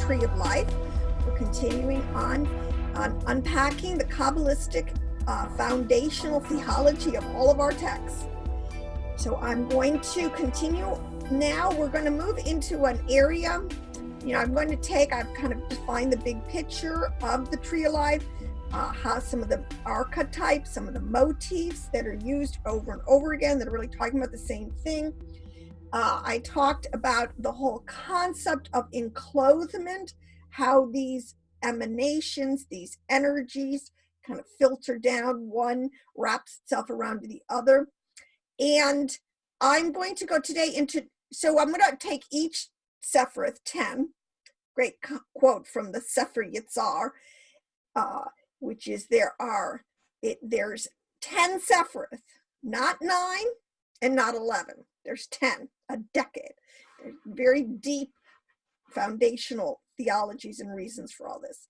Tree of Life. We're continuing on unpacking the Kabbalistic foundational theology of all of our texts. So I'm going to continue now. We're going to move into an area, I've kind of defined the big picture of the Tree of Life, how some of the archetypes, some of the motifs that are used over and over again that are really talking about the same thing. I talked about the whole concept of enclothement, how these emanations, these energies kind of filter down, one wraps itself around the other. And I'm going to go today so I'm going to take each Sefiroth 10, great quote from the Sefiroth, which is there's 10 Sefiroth, not 9 and not 11. There's 10, a decade. There's very deep foundational theologies and reasons for all this.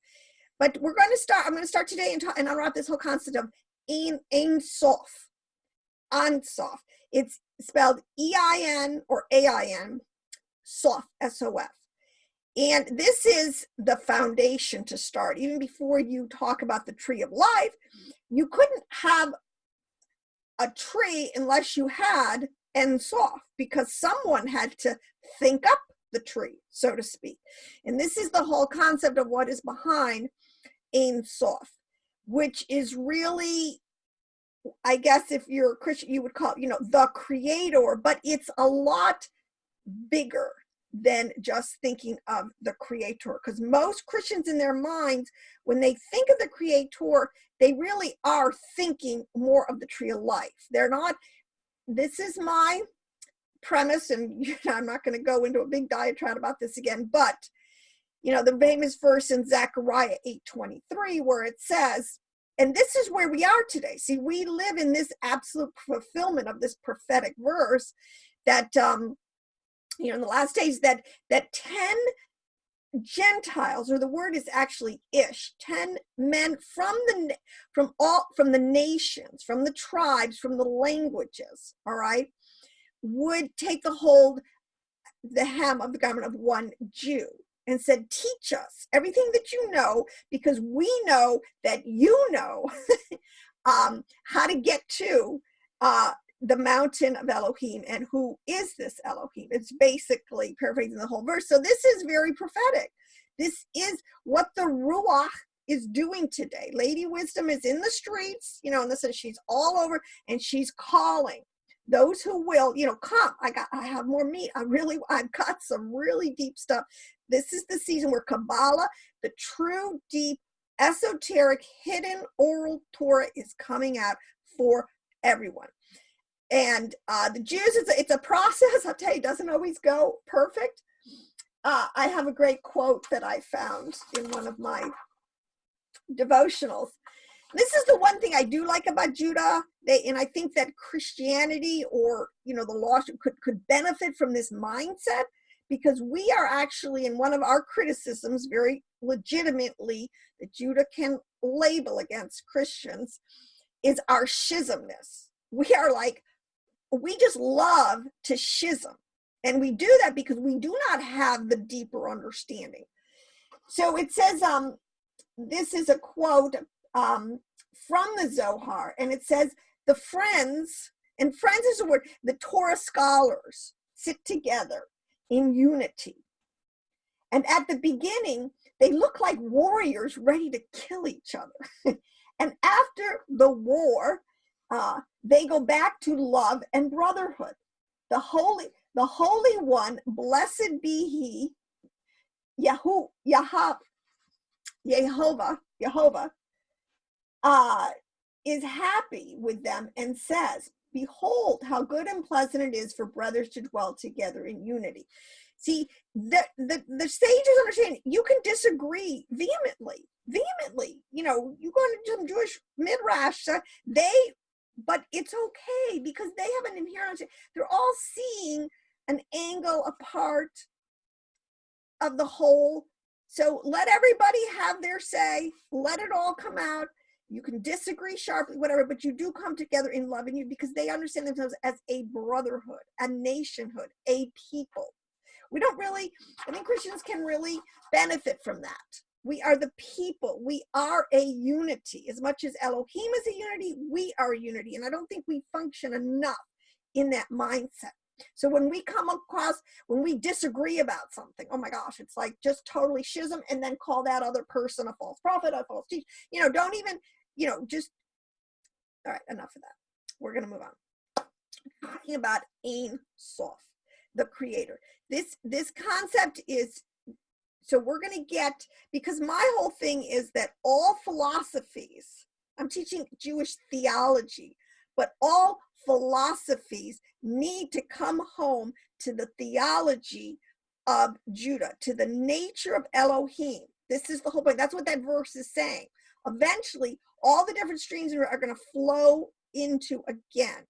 But I'm going to start today and unwrap this whole concept of Ein Sof. Ein Sof. It's spelled E-I-N or A-I-N, Sof, S-O-F. And this is the foundation to start. Even before you talk about the Tree of Life, you couldn't have a tree unless you had Ein Sof, because someone had to think up the tree, so to speak. And this is the whole concept of what is behind Ein Sof, which is really, I guess if you're a Christian, you would call it, the creator, but it's a lot bigger than just thinking of the creator, because most Christians in their minds, when they think of the creator, they really are thinking more of the Tree of Life. They're not. This is my premise, and I'm not going to go into a big diatribe about this again, but the famous verse in Zechariah 8:23 where it says, and this is where we are today. See, we live in this absolute fulfillment of this prophetic verse that in the last days that 10 Gentiles, or the word is actually ish, 10 men from the nations, from the tribes, from the languages, all right, would take the hem of the garment of one Jew and said, teach us everything that you know, because we know that you know how to get to the mountain of Elohim. And who is this Elohim? It's basically paraphrasing the whole verse. So this is very prophetic. This is what the Ruach is doing today. Lady Wisdom is in the streets, and this is, she's all over, and she's calling those who will, come. I have more meat. I've got some really deep stuff. This is the season where Kabbalah, the true, deep, esoteric, hidden oral Torah, is coming out for everyone. And the Jews, it's a process. I'll tell you, it doesn't always go perfect. I have a great quote that I found in one of my devotionals. This is the one thing I do like about Judah, and I think that Christianity, or the law, could benefit from this mindset, because we are actually, in one of our criticisms, very legitimately, that Judah can label against Christians, is our schismness. We just love to schism, and we do that because we do not have the deeper understanding. So it says, this is a quote from the Zohar, and it says, the friends, and friends is a word, the Torah scholars sit together in unity. And at the beginning, they look like warriors ready to kill each other. And after the war, they go back to love and brotherhood. The Holy One, blessed be He, Jehovah, is happy with them and says, behold, how good and pleasant it is for brothers to dwell together in unity. See, the sages understand you can disagree vehemently. You go into some Jewish midrash, but it's okay, because they have an inherent, they're all seeing an angle, a part of the whole. So let everybody have their say, let it all come out. You can disagree sharply, whatever, but you do come together in loving you, because they understand themselves as a brotherhood, a nationhood, a people. We don't really, I think Christians can really benefit from that. We are the people. We are a unity. As much as Elohim is a unity, we are a unity. And I don't think we function enough in that mindset. So when we come across, when we disagree about something, oh my gosh, it's like just totally schism, and then call that other person a false prophet, a false teacher. Don't even, just, all right, enough of that. We're going to move on. Talking about Ein Sof, the creator. This concept is, so we're going to get, because my whole thing is that all philosophies, I'm teaching Jewish theology, but all philosophies need to come home to the theology of Judah, to the nature of Elohim. This is the whole point. That's what that verse is saying. Eventually, all the different streams are going to flow into again.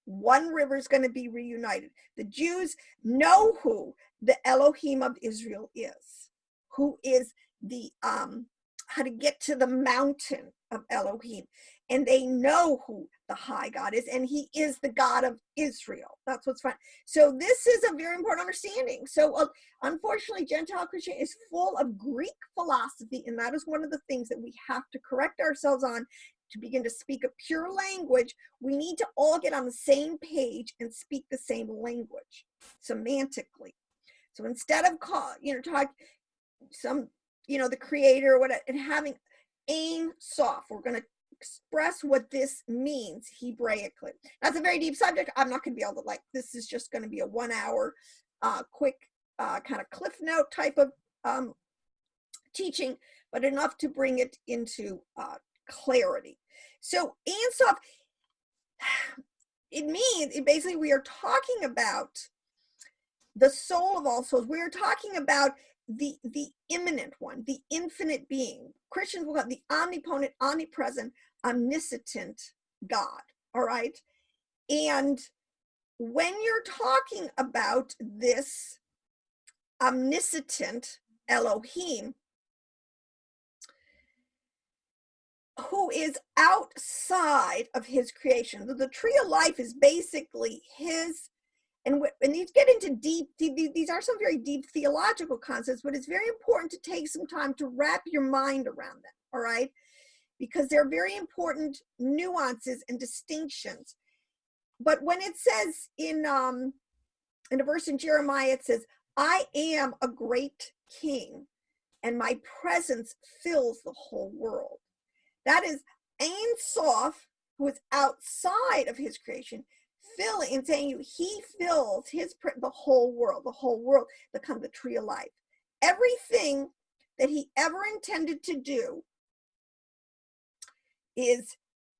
One river is going to be reunited. The Jews know who the Elohim of Israel is, who is the, how to get to the mountain of Elohim. And they know who the high God is, and he is the God of Israel. That's what's fun. So this is a very important understanding. So unfortunately, Gentile Christianity is full of Greek philosophy, and that is one of the things that we have to correct ourselves on to begin to speak a pure language. We need to all get on the same page and speak the same language, semantically. So instead of talk some, the creator or whatever, and having Ein Sof, we're going to express what this means Hebraically. That's a very deep subject. I'm not going to be able to, this is just going to be a 1 hour quick kind of cliff note type of teaching, but enough to bring it into clarity. So Ein Sof, it means, basically we are talking about the soul of all souls. We're talking about the immanent one, the infinite being. Christians will have the omnipotent, omnipresent, omniscient God, all right? And when you're talking about this omniscient Elohim, who is outside of his creation. The tree of life is basically his, and these get into deep, these are some very deep theological concepts, but it's very important to take some time to wrap your mind around them, all right? Because they're very important nuances and distinctions. But when it says in a verse in Jeremiah, it says, I am a great king, and my presence fills the whole world. That is Ein Sof, who is outside of his creation, filling and saying he fills the whole world becomes the tree of life. Everything that he ever intended to do is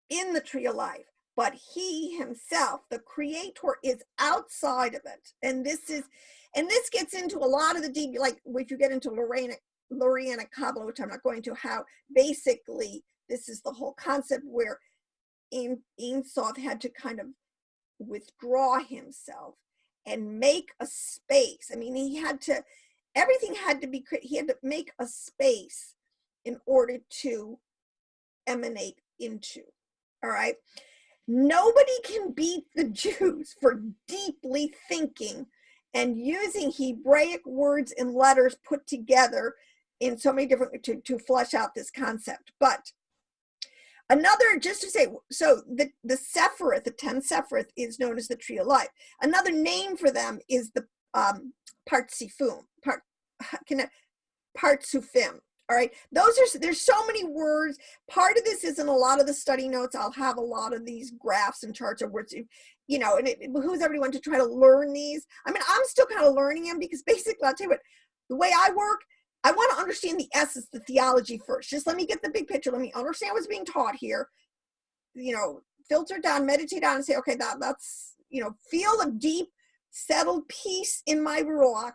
in the tree of life, but he himself, the creator, is outside of it. And this gets into a lot of the deep, like if you get into Lorrainic Kabbalah, which I'm not going to, how basically this is the whole concept where Ein Sof had to kind of withdraw himself and make a space. I mean, everything had to be, he had to make a space in order to emanate into, all right? Nobody can beat the Jews for deeply thinking and using Hebraic words and letters put together in so many different, to flesh out this concept. But another, just to say, so the Sefiroth, the 10 Sefiroth, is known as the tree of life. Another name for them is the Partsifim. All right, there's so many words. Part of this is in a lot of the study notes. I'll have a lot of these graphs and charts of words, and it behooves everyone to try to learn these. I mean, I'm still kind of learning them, because basically, I'll tell you what, the way I work, I want to understand the essence, the theology first. Just let me get the big picture. Let me understand what's being taught here. Filter down, meditate on, and say, okay, that's, feel a deep, settled peace in my ruach,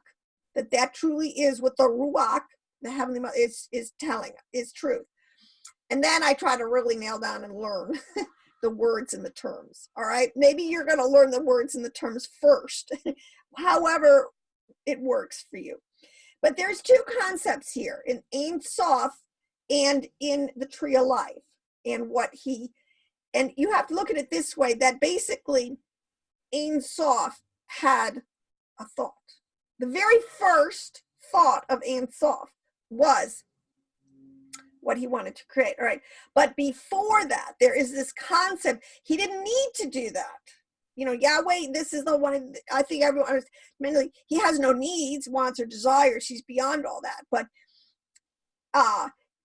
that truly is what the ruach, the heavenly mother, is telling, is truth. And then I try to really nail down and learn the words and the terms. All right, maybe you're going to learn the words and the terms first, however it works for you. But there's two concepts here, in Ein Sof and in the tree of life, and and you have to look at it this way, that basically Ein Sof had a thought. the very first thought of Ein Sof was what he wanted to create, all right? But before that, there is this concept. He didn't need to do that. You know, Yahweh, this is the one, I think everyone, mentally, he has no needs, wants, or desires. He's beyond all that.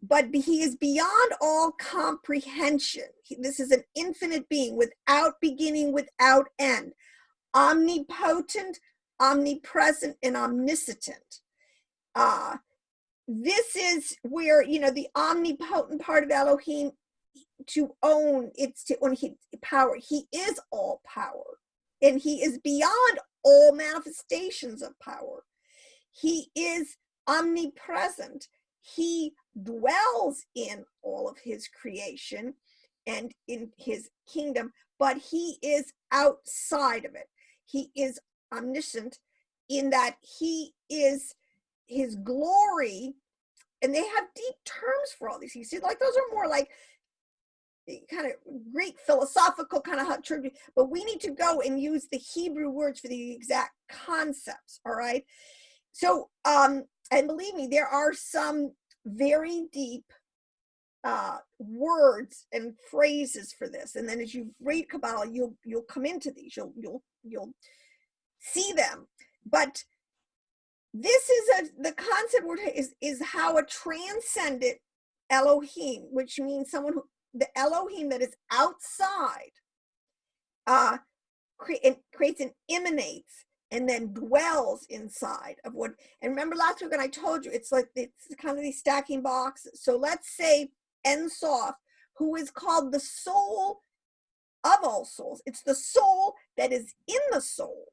But he is beyond all comprehension. This is an infinite being without beginning, without end, omnipotent, omnipresent, and omniscient. This is where, you know, the omnipotent part of Elohim, to own, it's to own power. He is all power, and he is beyond all manifestations of power. He is omnipresent. He dwells in all of his creation and in his kingdom, but he is outside of it. He is omniscient in that he is his glory, and they have deep terms for all these. You see, like those are more like kind of Greek philosophical kind of tribute, but we need to go and use the Hebrew words for the exact concepts. All right. So, and believe me, there are some very deep words and phrases for this. And then as you read Kabbalah, you'll come into these. You'll see them. But this is the concept word is how a transcendent Elohim, which means someone who, the Elohim that is outside, creates and emanates and then dwells inside of what. And remember last week when I told you, it's like, it's kind of these stacking boxes. So let's say Ein Sof, who is called the soul of all souls. It's the soul that is in the soul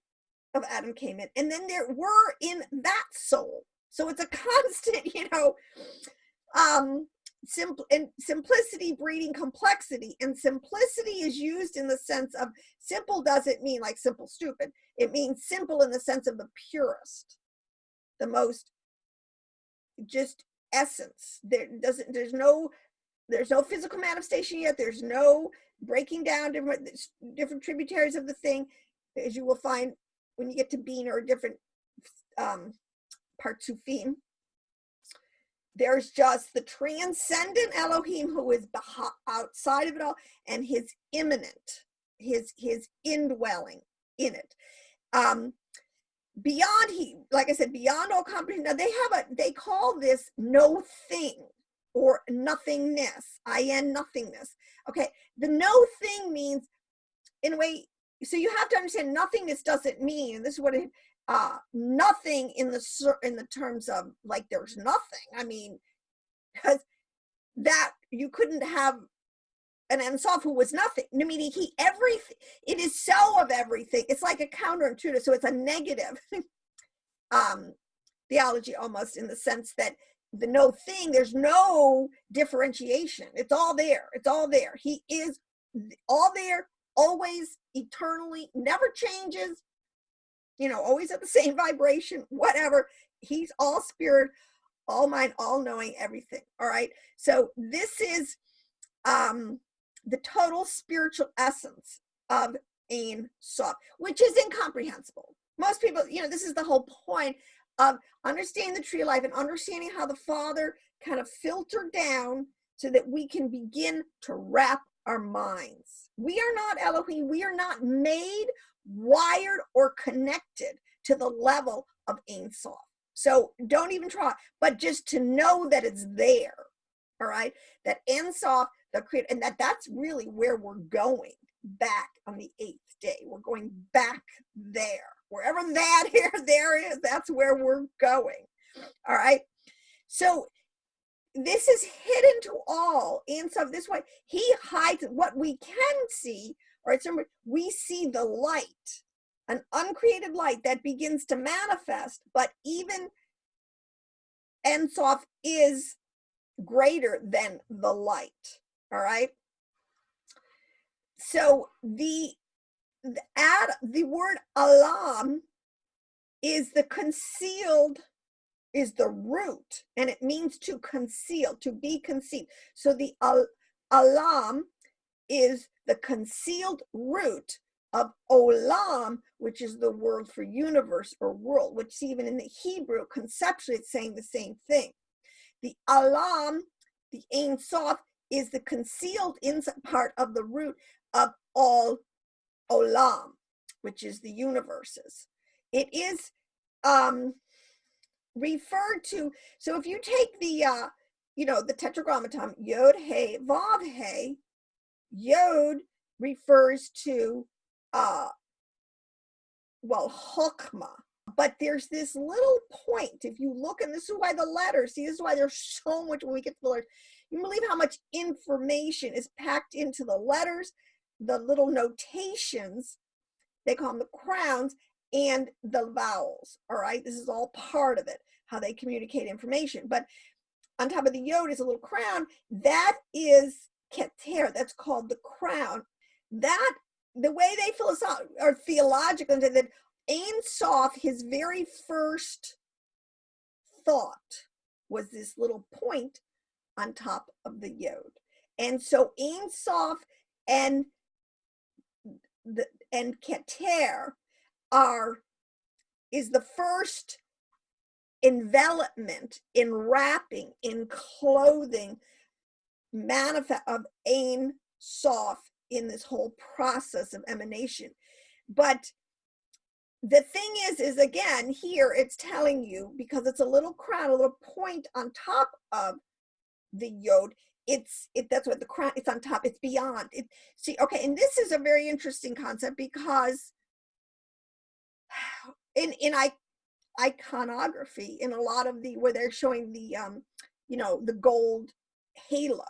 of Adam came in, and then there were in that soul. So it's a constant, you know, simplicity breeding complexity, and simplicity is used in the sense of simple doesn't mean like simple stupid. It means simple in the sense of the purest, the most just essence. There's no physical manifestation yet. There's no breaking down different tributaries of the thing, as you will find when you get to being or different partsufim. There's just the transcendent Elohim who is outside of it all, and his immanent, his indwelling in it. Beyond, like I said, beyond all comprehension. Now they call this no thing or nothingness, nothingness. Okay, the no thing means, in a way, so you have to understand nothingness doesn't mean, and this is what it, nothing in the terms of like there's nothing. I mean, because that you couldn't have an Ein Sof who was nothing. I mean, everything. It is so of everything. It's like a counterintuitive. So it's a negative theology almost, in the sense that the no thing, there's no differentiation. It's all there. It's all there. He is all there, always, eternally, never changes. You know, always at the same vibration, whatever. He's all spirit, all mind, all knowing, everything. All right. So this is the total spiritual essence of Ein Sof, which is incomprehensible. Most people, you know, this is the whole point of understanding the tree of life and understanding how the Father kind of filtered down so that we can begin to wrap our minds. We are not Elohim. We are not made, wired, or connected to the level of Ein Sof. So don't even try, but just to know that it's there. All right, that Ein Sof, the creator, and that's really where we're going back on the 8th day. We're going back there, wherever that here there is. That's where we're going. All right, so this is hidden to all Ein Sof. This way, he hides what we can see. All right, so we see the light, an uncreated light that begins to manifest, but even Ein Sof is greater than the light. All right. So the word alam is the concealed, is the root, and it means to conceal, to be concealed. So the alam is the concealed root of olam, which is the word for universe or world, which even in the Hebrew, conceptually, it's saying the same thing. The alam, the Ein Sof, is the concealed inside part of the root of all olam, which is the universes. It is referred to, so if you take the the tetragrammaton, yod hey vav hey, yod refers to chokmah, but there's this little point. If you look, and this is why the letters, see, this is why there's so much when we get to the letters. You believe how much information is packed into the letters, the little notations, they call them the crowns, and the vowels. All right, this is all part of it, how they communicate information. But on top of the yod is a little crown. That is keter. That's called the crown. That, the way they philosophical or theological, that Ein Sof, his very first thought was this little point on top of the yod. And so Ein Sof and keter is the first envelopment, in wrapping, in clothing, manifest of Ein Sof in this whole process of emanation. But the thing is again, here it's telling you, because it's a little crown, a little point on top of the yod, that's what the crown, it's on top, it's beyond it. See, okay, and this is a very interesting concept, because in iconography, in a lot of where they're showing the the gold halo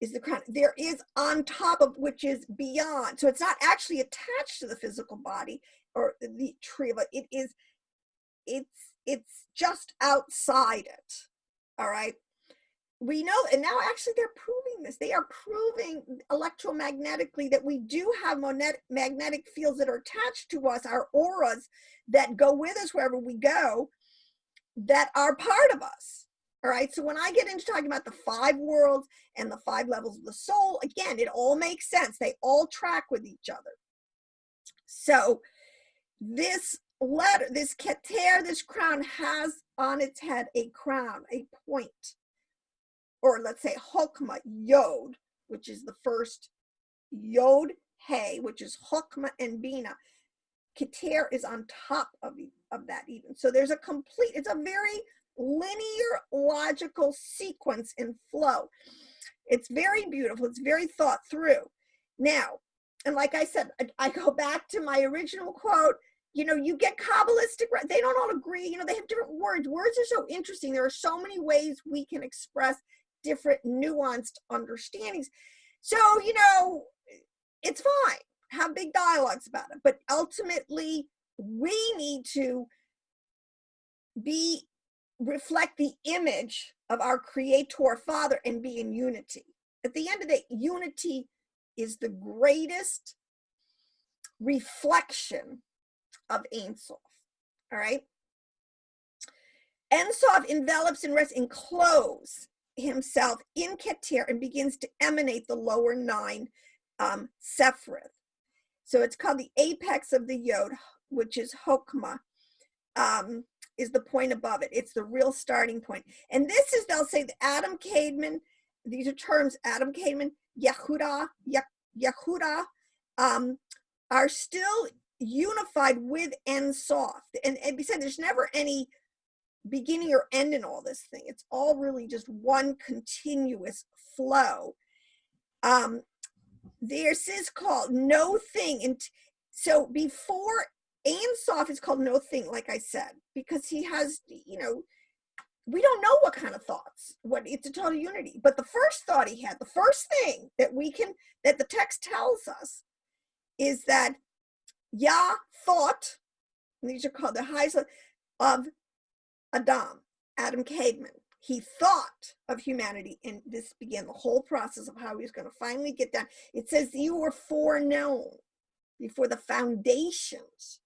is the crown, there is on top of, which is beyond, so it's not actually attached to the physical body or the tree, but it's just outside it. All right, we know, and now actually they're proving this. They are proving electromagnetically that we do have magnetic fields that are attached to us, our auras that go with us wherever we go, that are part of us. All right, so when I get into talking about the 5 worlds and the 5 levels of the soul, again, it all makes sense. They all track with each other. So this letter, this keter, this crown, has on its head a crown, a point, or let's say chokmah, yod, which is the first, yod hey, which is chokmah and bina. Keter is on top of that even. So there's a complete, it's a very linear, logical sequence and flow. It's very beautiful. It's very thought through. Now, and like I said, I go back to my original quote, you get Kabbalistic, they don't all agree, they have different words. Words are so interesting. There are so many ways we can express different nuanced understandings. So, it's fine. Have big dialogues about it. But ultimately, we need to reflect the image of our Creator Father and be in unity. At the end of the day, unity is the greatest reflection of Ein Sof. All right? Ein Sof envelops and rests, encloses himself in keter, and begins to emanate the lower 9 Sefirot. So it's called the apex of the yod, which is chokmah, is the point above it. It's the real starting point. And this is, they'll say, the Adam Kadmon, these are terms, Adam Kadmon, Yehuda, are still unified with Ein Sof. And besides, there's never any beginning or end in all this thing. It's all really just one continuous flow. This is called no thing. And so before Ein Sof is called no thing, like I said, because he has, we don't know what kind of thoughts, it's a total unity. But the first thought he had, the first thing that that the text tells us, is that Yah thought, and these are called the highest of Adam Kadmon. He thought of humanity, and this began the whole process of how he was going to finally get down. It says you were foreknown before the foundations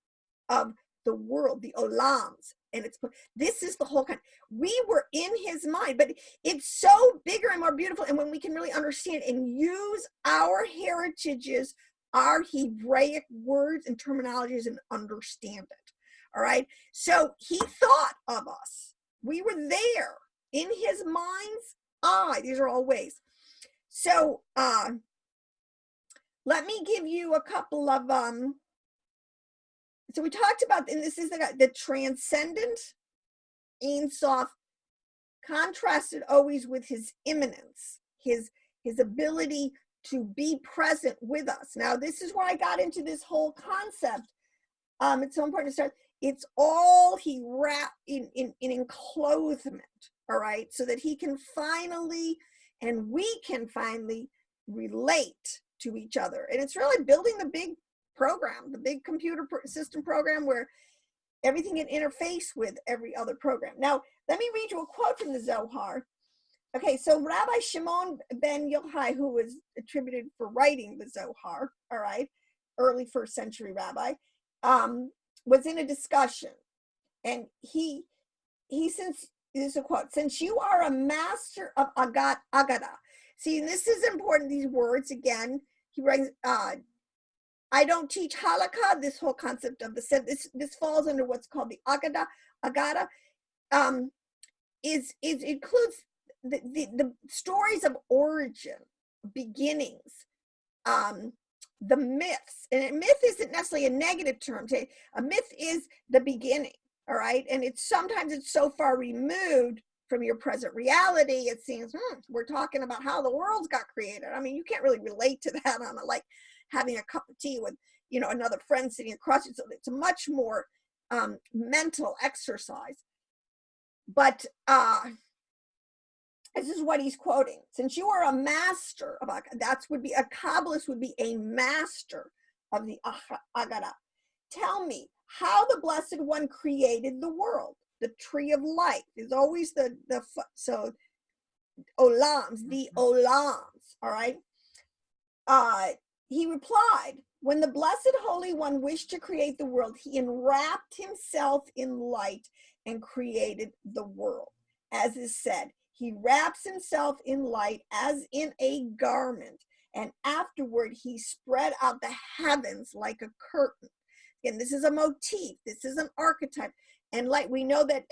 of the world, the olams, and this is the whole kind. We were in his mind, but it's so bigger and more beautiful. And when we can really understand and use our heritages our Hebraic words and terminologies and understand it. All right. So he thought of us. We were there in his mind's eye. These are all ways. So let me give you a couple of so we talked about, and this is the transcendent Ein Sof, contrasted always with his immanence, his ability to be present with us. Now, this is where I got into this whole concept. It's so important to start. It's all he wrapped in enclothement, all right, so that he can finally, and we can finally relate to each other. And it's really building the big program, the big computer system program where everything can interface with every other program. Now, let me read you a quote from the Zohar. Okay, so Rabbi Shimon ben Yochai, who was attributed for writing the Zohar, all right, early first century rabbi, was in a discussion. And he since, this is a quote, since you are a master of Agada. See, and this is important, these words, again, he writes, I don't teach halakha, this whole concept of this falls under what's called the Agada, includes the stories of origin, beginnings, the myths. And a myth isn't necessarily a negative term. A myth is the beginning, all right? And sometimes it's so far removed from your present reality, it seems, we're talking about how the world's got created. I mean, you can't really relate to that on like having a cup of tea with, another friend sitting across you. So it's a much more mental exercise. But this is what he's quoting. Since you are a master of a Kabbalist would be a master of the Agada. Tell me how the Blessed One created the world. The tree of life is always so olams, the olams, all right? He replied, when the Blessed Holy One wished to create the world, he enwrapped himself in light and created the world. As is said, he wraps himself in light as in a garment, and afterward he spread out the heavens like a curtain. Again, this is a motif. This is an archetype. And light, we know that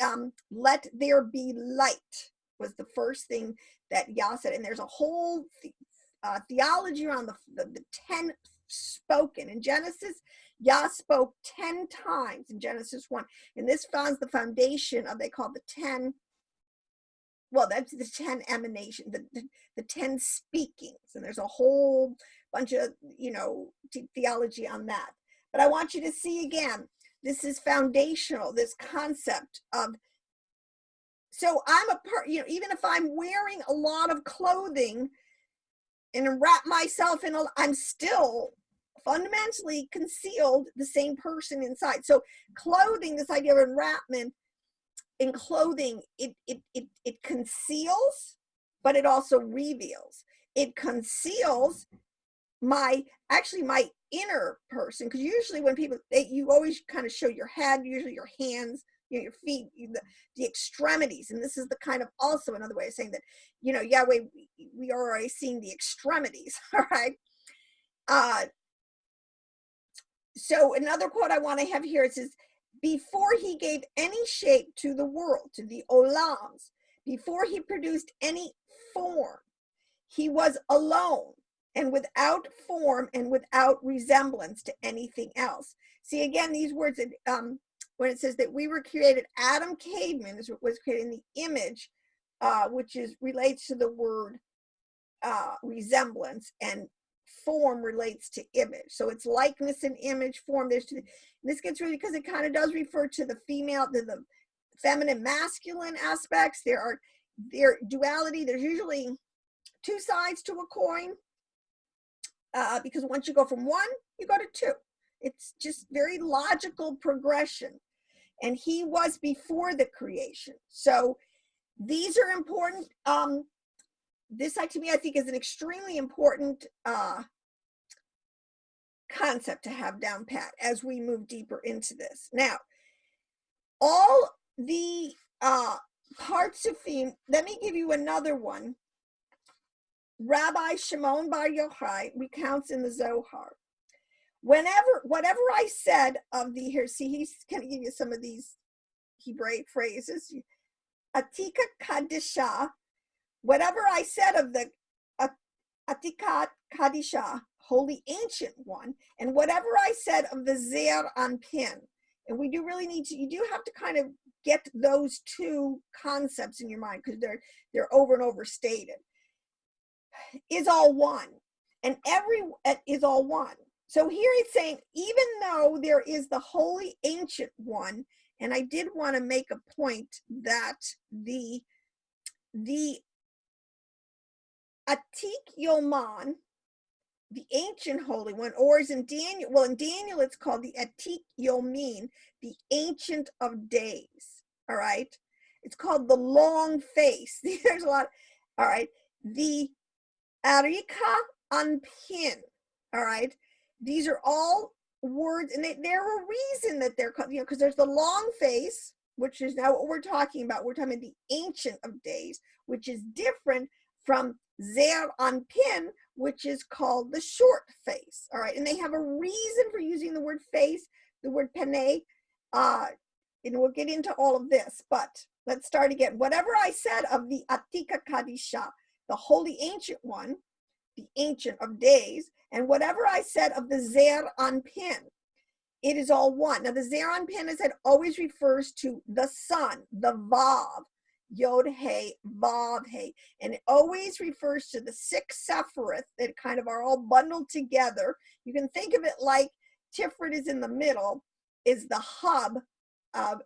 let there be light was the first thing that Yah said. And there's a whole theology around the 10 spoken. In Genesis, Yah spoke 10 times in Genesis 1. And this founds the foundation of, they call the 10, well, that's the 10 emanation, the 10 speakings. And there's a whole bunch of, theology on that. But I want you to see again, this is foundational, this concept of, so I'm a part, even if I'm wearing a lot of clothing and wrap myself in, I'm still fundamentally concealed the same person inside. So clothing, this idea of enwrapment in clothing, it conceals, but it also reveals. It conceals my inner person, because usually when people, you always kind of show your head, usually your hands, your feet, the extremities. And this is the kind of also another way of saying that, Yahweh, we are already seeing the extremities, all right? So another quote I want to have here, it says, before he gave any shape to the world, to the olams, before he produced any form, he was alone and without form and without resemblance to anything else. See, again, these words, when it says that we were created, Adam caveman was created in the image, which relates to the word resemblance, and form relates to image. So it's likeness and image, form. This gets really, because it kind of does refer to the female, to the feminine, masculine aspects. Their duality. There's usually two sides to a coin, because once you go from one, you go to two. It's just very logical progression. And he was before the creation. So these are important. This, to me, I think is an extremely important concept to have down pat as we move deeper into this. Now, all the parts of theme, let me give you another one. Rabbi Shimon bar Yochai recounts in the Zohar whatever I said of the, here, see, he's going to give you some of these Hebraic phrases. Atika Kadisha, whatever I said of the Atika Kadisha, holy ancient one, and whatever I said of the Zer Anpin. And we do really need to, you do have to kind of get those two concepts in your mind, because they're over and over stated. Is all one, and every is all one. So here it's saying, even though there is the holy ancient one, and I did want to make a point that the Atik Yoman, the ancient holy one, or is in Daniel, well, in Daniel it's called the Atik Yomin, the ancient of days, all right? It's called the long face. There's a lot, all right? The Arika Anpin, all right? These are all words, and they're a reason that they're called, because there's the long face, which is now what we're talking about. We're talking about the ancient of days, which is different from Zer Anpin, which is called the short face, all right? And they have a reason for using the word face, the word pene, and we'll get into all of this, but let's start again. Whatever I said of the Atika Kadisha, the holy ancient one, the ancient of days, and whatever I said of the Zer Anpin, it is all one. Now the Zer Anpin, as I said, always refers to the sun, the Vav, Yod He, Vav He, and it always refers to the 6 Sefirot that kind of are all bundled together. You can think of it like Tiferet is in the middle, is the hub of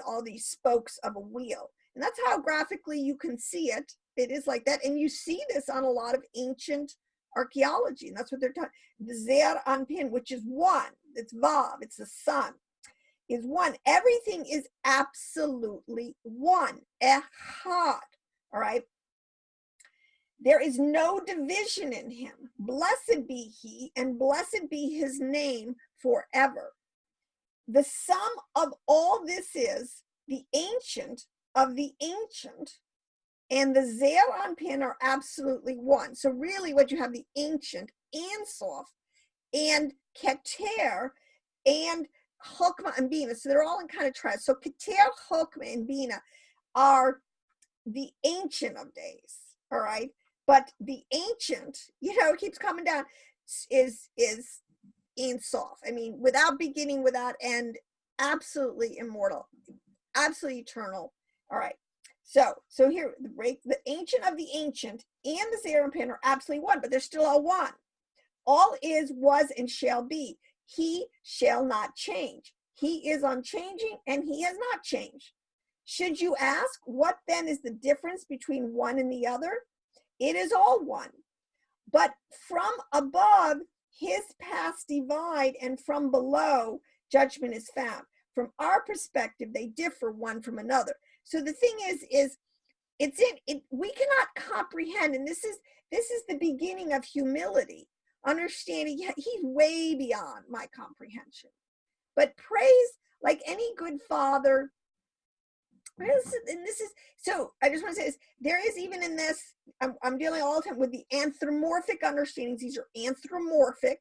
all these spokes of a wheel. And that's how graphically you can see it. It is like that. And you see this on a lot of ancient archaeology. And that's what they're talking. The Zer Anpin, which is one, it's Vav, it's the sun, is one. Everything is absolutely one. Echad. All right. There is no division in him. Blessed be he, and blessed be his name forever. The sum of all this is the ancient of the ancient, and the Zer Anpin are absolutely one. So really what you have, the ancient, Ein Sof, and Keter, and Chokmah and Bina. So they're all in kind of triads. So Keter, Chokmah, and Bina are the ancient of days, all right? But the ancient, it keeps coming down, is Ein Sof. I mean, without beginning, without end, absolutely immortal, absolutely eternal. All right. So here, the ancient of the ancient and the Zer Anpin are absolutely one, but they're still all one. All is, was, and shall be. He shall not change. He is unchanging, and he has not changed. Should you ask, what then is the difference between one and the other? It is all one. But from above, his paths divide, and from below, judgment is found. From our perspective, they differ one from another. So the thing is it's we cannot comprehend, and this is the beginning of humility, understanding he's way beyond my comprehension. But praise, like any good father, and this is, so I just want to say this, there is even in this, I'm dealing all the time with the anthropomorphic understandings. These are anthropomorphic,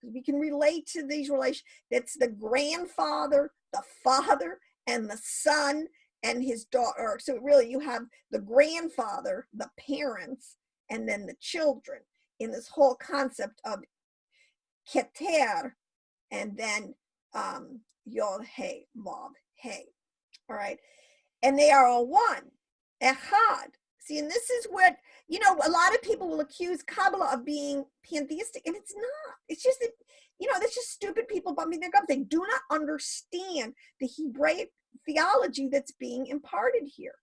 we can relate to these relations. That's the grandfather, the father, and the son, and his daughter. So really you have the grandfather, the parents, and then the children in this whole concept of Keter, and then Yod He, Vav He. All right. And they are all one. Echad. See, and this is what, a lot of people will accuse Kabbalah of being pantheistic, and it's not. It's just that, that's just stupid people bumping their gums. They do not understand the Hebraic theology that's being imparted here.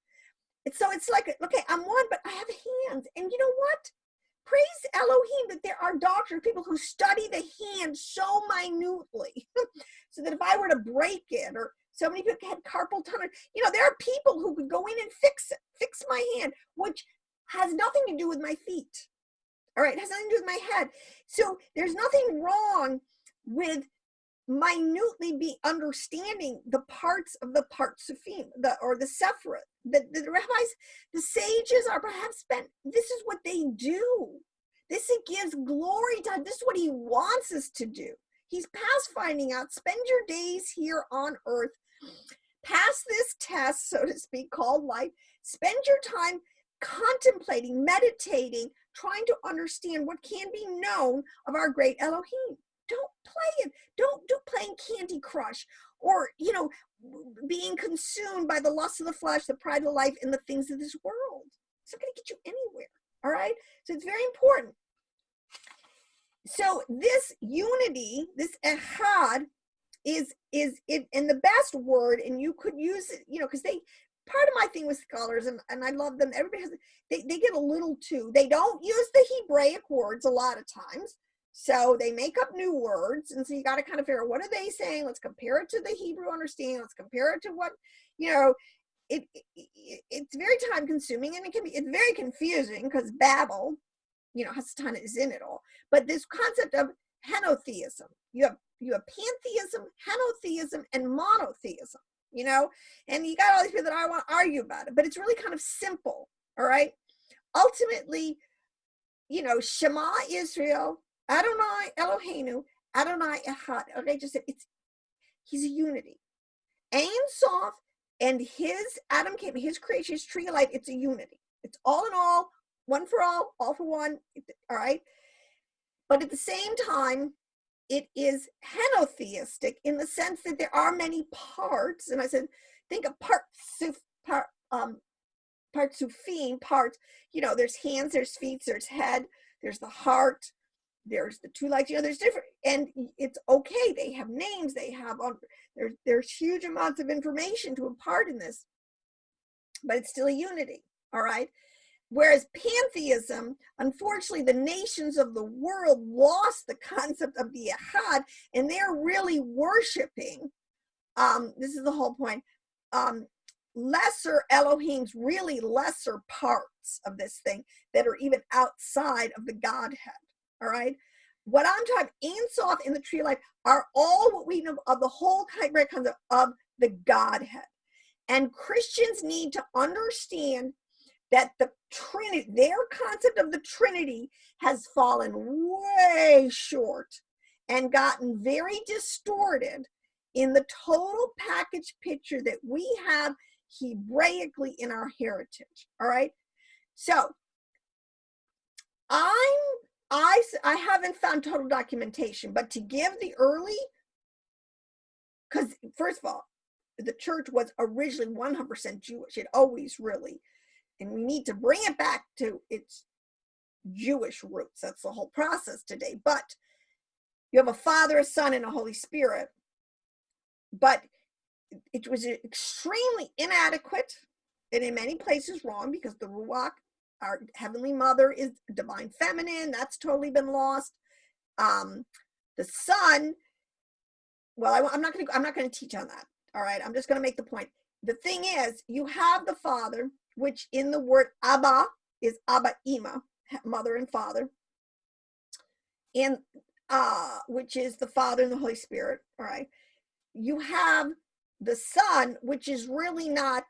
So it's like, okay, I'm one, but I have hands. And you know what? Praise Elohim that there are doctors, people who study the hand so minutely, so that if I were to break it, or so many people had carpal tunnel, there are people who could go in and fix my hand, which has nothing to do with my feet. All right, it has nothing to do with my head. So there's nothing wrong with minutely be understanding the parts of the Partsufim, or the Sefirot. The rabbis, the sages are perhaps this is what they do. This it gives glory to God. This is what he wants us to do. He's past finding out. Spend your days here on earth. Pass this test, so to speak, called life. Spend your time contemplating, meditating, trying to understand what can be known of our great Elohim. Don't play it. Don't do playing Candy Crush or, being consumed by the lust of the flesh, the pride of life, and the things of this world. It's not going to get you anywhere. All right. So it's very important. So this unity, this Echad, is it in the best word, and you could use it, because part of my thing with scholars, and I love them, everybody has, they get a little too, they don't use the Hebraic words a lot of times, so they make up new words, and so you got to kind of figure out, what are they saying? Let's compare it to the Hebrew understanding. Let's compare it to what, it's very time consuming, and it's very confusing, because Babel, Hasatan is in it all. But this concept of henotheism, you have pantheism, henotheism, and monotheism, and you got all these people that I want to argue about it, but it's really kind of simple. All right. Ultimately, Shema Israel, Adonai Eloheinu, Adonai Echad. Okay, he's a unity. Ein Sof and his Adam came, his creation, his tree of life. It's a unity. It's all in all, one for all for one. All right. But at the same time, it is henotheistic in the sense that there are many parts. And I said, think of partsufim, parts, there's hands, there's feet, there's head, there's the heart, there's the two legs, there's different, and it's okay. They have names, they have, there's huge amounts of information to impart in this, but it's still a unity. All right. Whereas pantheism, unfortunately, the nations of the world lost the concept of the Echad, and they're really worshiping, this is the whole point, lesser Elohims, really lesser parts of this thing that are even outside of the Godhead. All right. What I'm talking, Ein Sof in the tree of life are all what we know of the whole concept of the Godhead. And Christians need to understand that the Trinity, their concept of the Trinity, has fallen way short and gotten very distorted in the total package picture that we have Hebraically in our heritage. All right. So I haven't found total documentation, but to give the early, because first of all, the church was originally 100% Jewish. It always really, and we need to bring it back to its Jewish roots. That's the whole process today. But you have a Father, a Son, and a Holy Spirit. But it was extremely inadequate, and in many places wrong, because the Ruach, our Heavenly Mother, is divine feminine. That's totally been lost. The Son, well, I'm not going to teach on that. All right, I'm just going to make the point. The thing is, you have the Father, which in the word Abba is Abba Ima, mother and father, and which is the Father and the Holy Spirit. All right, you have the Son, which is really not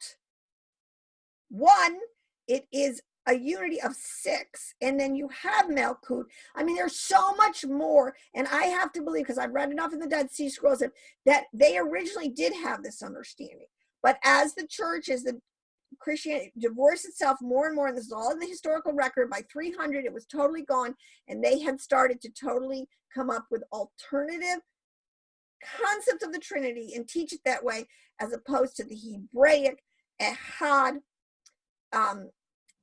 one. It is a unity of 6, and then you have Melkut. I mean, there's so much more, and I have to believe, because I've read enough in the Dead Sea Scrolls, that they originally did have this understanding. But as the church, as the Christianity divorced itself more and more, and this is all in the historical record, by 300, it was totally gone, and they had started to totally come up with alternative concepts of the Trinity and teach it that way, as opposed to the Hebraic Echad,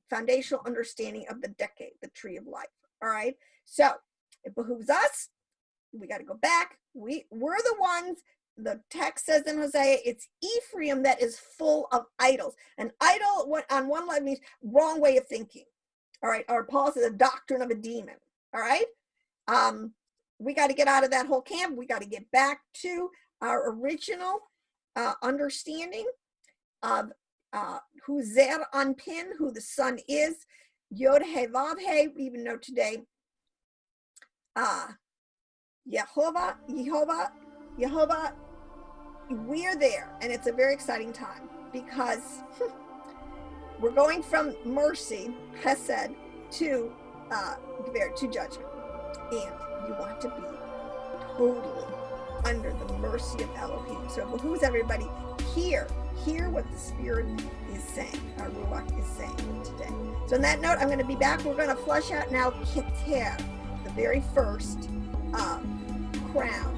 foundational understanding of the decade, the tree of life. All right. So it behooves us. We got to go back. We're the ones. The text says in Hosea, it's Ephraim that is full of idols. An idol, on one level, means wrong way of thinking. All right. Or Paul says a doctrine of a demon. All right. We got to get out of that whole camp. We got to get back to our original understanding of who Zer Anpin, who the Son is, Yod He Vav He. We even know today, Yehovah. We're there, and it's a very exciting time, because we're going from mercy, Chesed, to to judgment, and you want to be totally under the mercy of Elohim. So it behooves everybody hear what the Spirit is saying, our Ruach is saying today. So on that note, I'm going to be back. We're going to flush out now Keter, the very first crown